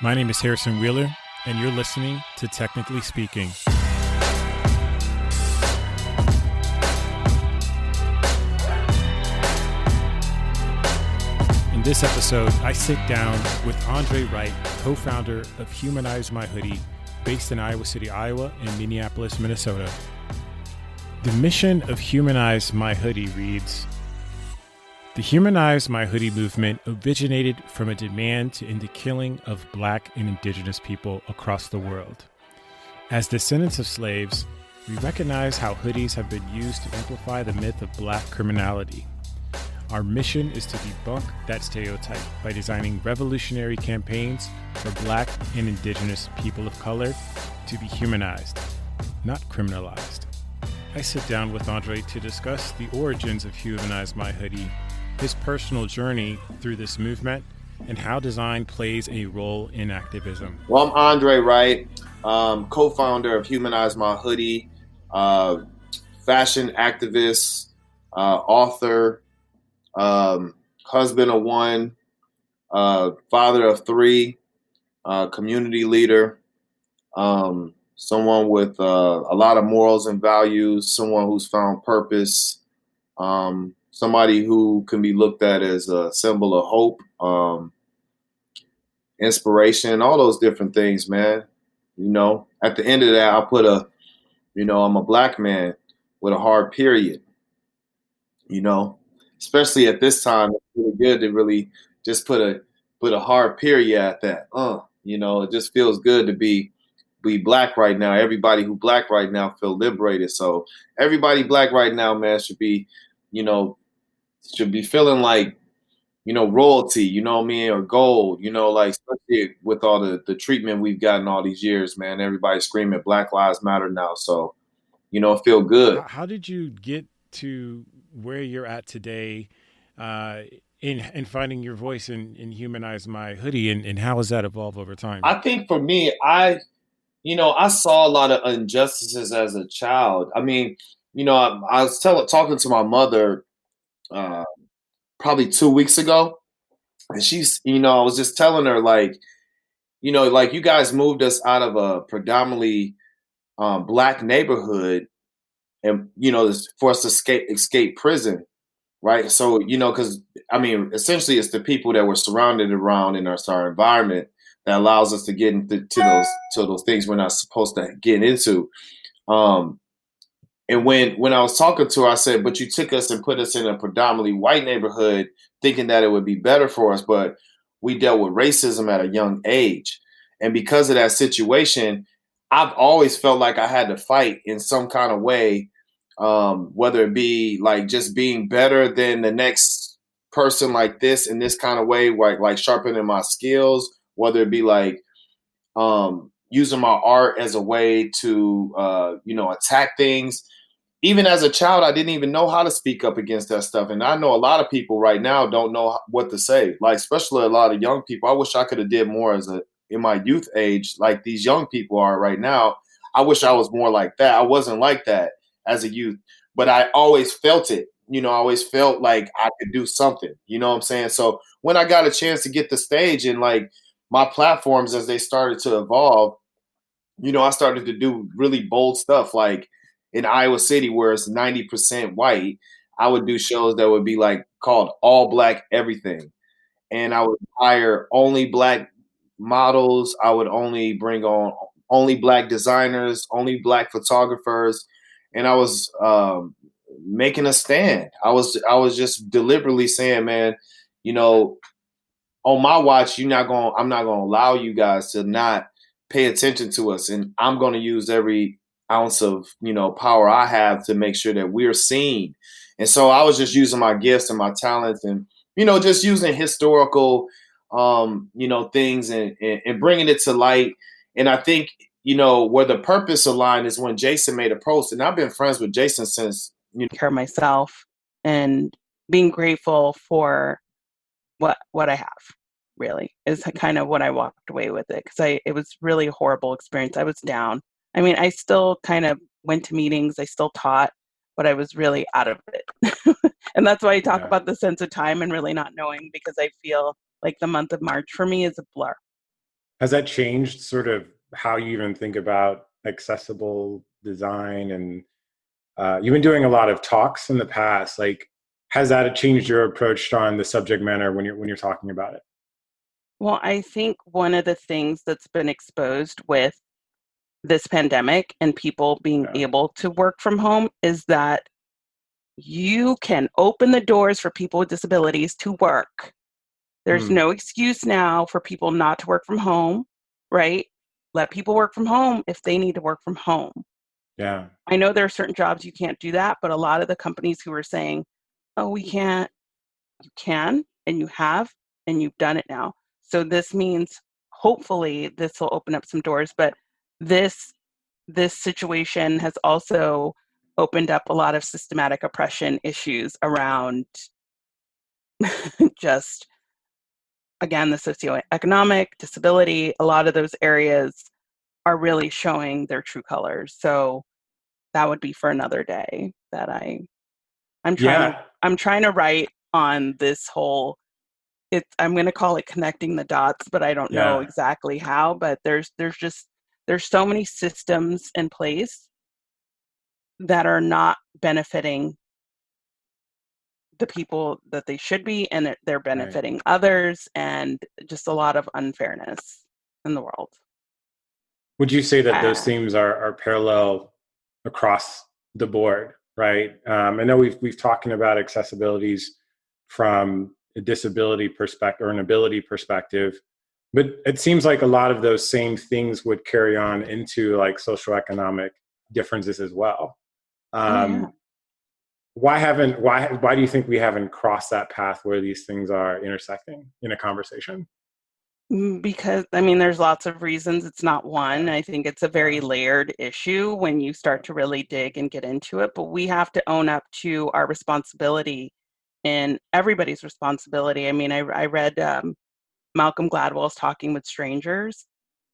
My name is Harrison Wheeler, and you're listening to Technically Speaking. In this episode, I sit down with Andre Wright, co-founder of Humanize My Hoodie, based in Iowa City, Iowa, and Minneapolis, Minnesota. The mission of Humanize My Hoodie reads, the Humanize My Hoodie movement originated from a demand to end the killing of Black and Indigenous people across the world. As descendants of slaves, we recognize how hoodies have been used to amplify the myth of Black criminality. Our mission is to debunk that stereotype by designing revolutionary campaigns for Black and Indigenous people of color to be humanized, not criminalized. I sit down with Andre to discuss the origins of Humanize My Hoodie, his personal journey through this movement, and how design plays a role in activism. Well, I'm Andre Wright, co-founder of Humanize My Hoodie, fashion activist, author, husband of one, father of three, community leader, someone with a lot of morals and values, someone who's found purpose, somebody who can be looked at as a symbol of hope, inspiration, all those different things, man. You know, at the end of that, I put I'm a Black man with a hard period, especially at this time. It's really good to really just put a hard period at that. It just feels good to be Black right now. Everybody who Black right now feel liberated. So everybody Black right now, man, should be feeling like, royalty, you know what I mean, or gold, like, especially with all the treatment we've gotten all these years, man. Everybody's screaming Black Lives Matter now. So, feel good. How did you get to where you're at today in finding your voice in Humanize My Hoodie, and how has that evolved over time? I think for me, I saw a lot of injustices as a child. I mean, I was talking to my mother probably 2 weeks ago. And she's, I was just telling her, like, like, you guys moved us out of a predominantly Black neighborhood and, for us to escape prison. Right. So, because essentially it's the people that we're surrounded around in our environment that allows us to get into those things we're not supposed to get into. And when I was talking to her, I said, but you took us and put us in a predominantly white neighborhood thinking that it would be better for us. But we dealt with racism at a young age. And because of that situation, I've always felt like I had to fight in some kind of way, whether it be like just being better than the next person like this in this kind of way, like sharpening my skills, whether it be like using my art as a way to, attack things. Even as a child, I didn't even know how to speak up against that stuff. And I know a lot of people right now don't know what to say, like, especially a lot of young people. I wish I could have did more in my youth age, like these young people are right now. I wish I was more like that. I wasn't like that as a youth, but I always felt it. I always felt like I could do something, you know what I'm saying? So when I got a chance to get the stage and like my platforms, as they started to evolve, I started to do really bold stuff, like in Iowa City, where it's 90% white. I would do shows that would be like called All Black Everything. And I would hire only Black models. I would only bring on only Black designers, only Black photographers. And I was making a stand. I was just deliberately saying, man, on my watch, I'm not gonna allow you guys to not pay attention to us. And I'm gonna use every ounce of power I have to make sure that we're seen. And so I was just using my gifts and my talents, and just using historical things and bringing it to light. And I think where the purpose aligned is when Jason made a post, and I've been friends with Jason since care myself, and being grateful for what I have, really, is kind of what I walked away with it, because it was really a horrible experience. I was down. I mean, I still kind of went to meetings, I still taught, but I was really out of it. And that's why I talk about the sense of time and really not knowing, because I feel like the month of March for me is a blur. Has that changed sort of how you even think about accessible design? And you've been doing a lot of talks in the past. Like, has that changed your approach on the subject matter when you're talking about it? Well, I think one of the things that's been exposed with this pandemic and people being Yeah. able to work from home is that you can open the doors for people with disabilities to work. There's Hmm. no excuse now for people not to work from home, right? Let people work from home if they need to work from home. Yeah. I know there are certain jobs you can't do that, but a lot of the companies who are saying, oh, we can't, you can, and you have, and you've done it now. So this means hopefully this will open up some doors, but this this situation has also opened up a lot of systematic oppression issues around just, again, the socioeconomic, disability. A lot of those areas are really showing their true colors. So that would be for another day that I'm trying to Yeah. I'm trying to write on this whole, I'm going to call it connecting the dots, but I don't know Yeah. exactly how, but there's so many systems in place that are not benefiting the people that they should be, and they're Right. benefiting others, and just a lot of unfairness in the world. Would you say that those Uh, themes are parallel across the board, right? I know we've talking about accessibilities from a disability perspective or an ability perspective, but it seems like a lot of those same things would carry on into like socioeconomic differences as well. oh yeah. Um, why do you think we haven't crossed that path where these things are intersecting in a conversation? Because I mean, there's lots of reasons. It's not one. Yeah, I think it's a very yeah, layered issue when you start to really dig and get into it. But we have to own up to our responsibility and everybody's responsibility. I mean, I read Malcolm Gladwell's Talking with Strangers,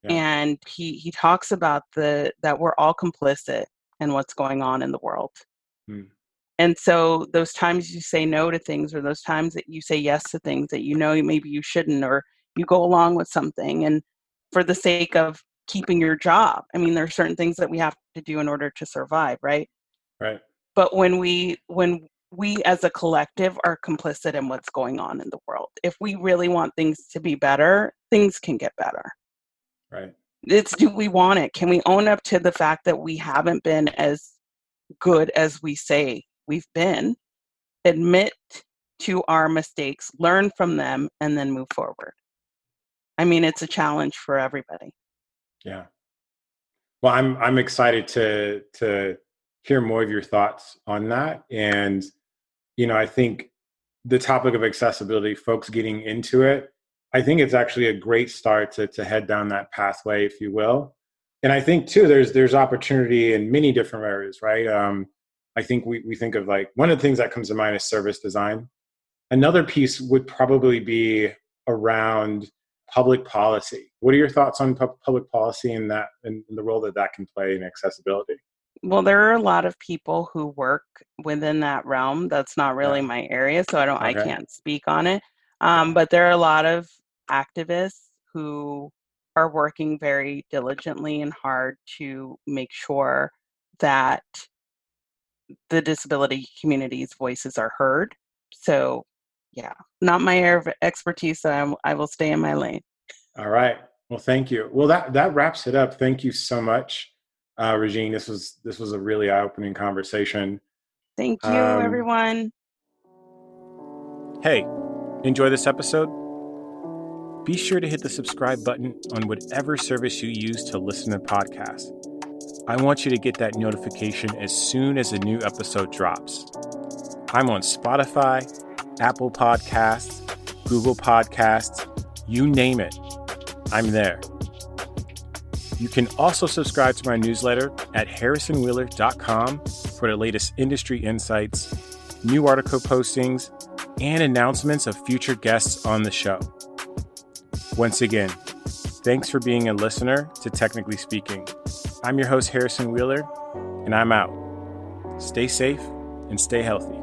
yeah. and he talks about that we're all complicit in what's going on in the world. Hmm. And so those times you say no to things, or those times that you say yes to things that you know maybe you shouldn't, or you go along with something and for the sake of keeping your job. I mean, there are certain things that we have to do in order to survive, right? Right, But when we as a collective are complicit in what's going on in the world, if we really want things to be better, things can get better. right. It's, do we want it? Can we own up to the fact that we haven't been as good as we say we've been? Admit to our mistakes, learn from them, and then move forward. I mean, it's a challenge for everybody. Yeah. Well, I'm excited to hear more of your thoughts on that. And I think the topic of accessibility, folks getting into it, I think it's actually a great start to head down that pathway, if you will. And I think too, there's opportunity in many different areas, right? I think we think of like one of the things that comes to mind is service design. Another piece would probably be around public policy. What are your thoughts on public policy and that and the role that that can play in accessibility? Well, there are a lot of people who work within that realm. That's not really Yeah. my area, so I Okay. can't speak on it. Yeah. But there are a lot of activists who are working very diligently and hard to make sure that the disability community's voices are heard. So, yeah, not my area of expertise, so I will stay in my lane. All right. Well, thank you. Well, that wraps it up. Thank you so much, Regine. This was a really eye-opening conversation. Thank you, Um, everyone. hey, enjoy this episode? Be sure to hit the subscribe button on whatever service you use to listen to podcasts. I want you to get that notification as soon as a new episode drops. I'm on Spotify, Apple Podcasts, Google Podcasts, you name it. I'm there. You can also subscribe to my newsletter at harrisonwheeler.com for the latest industry insights, new article postings, and announcements of future guests on the show. Once again, thanks for being a listener to Technically Speaking. I'm your host, Harrison Wheeler, and I'm out. Stay safe and stay healthy.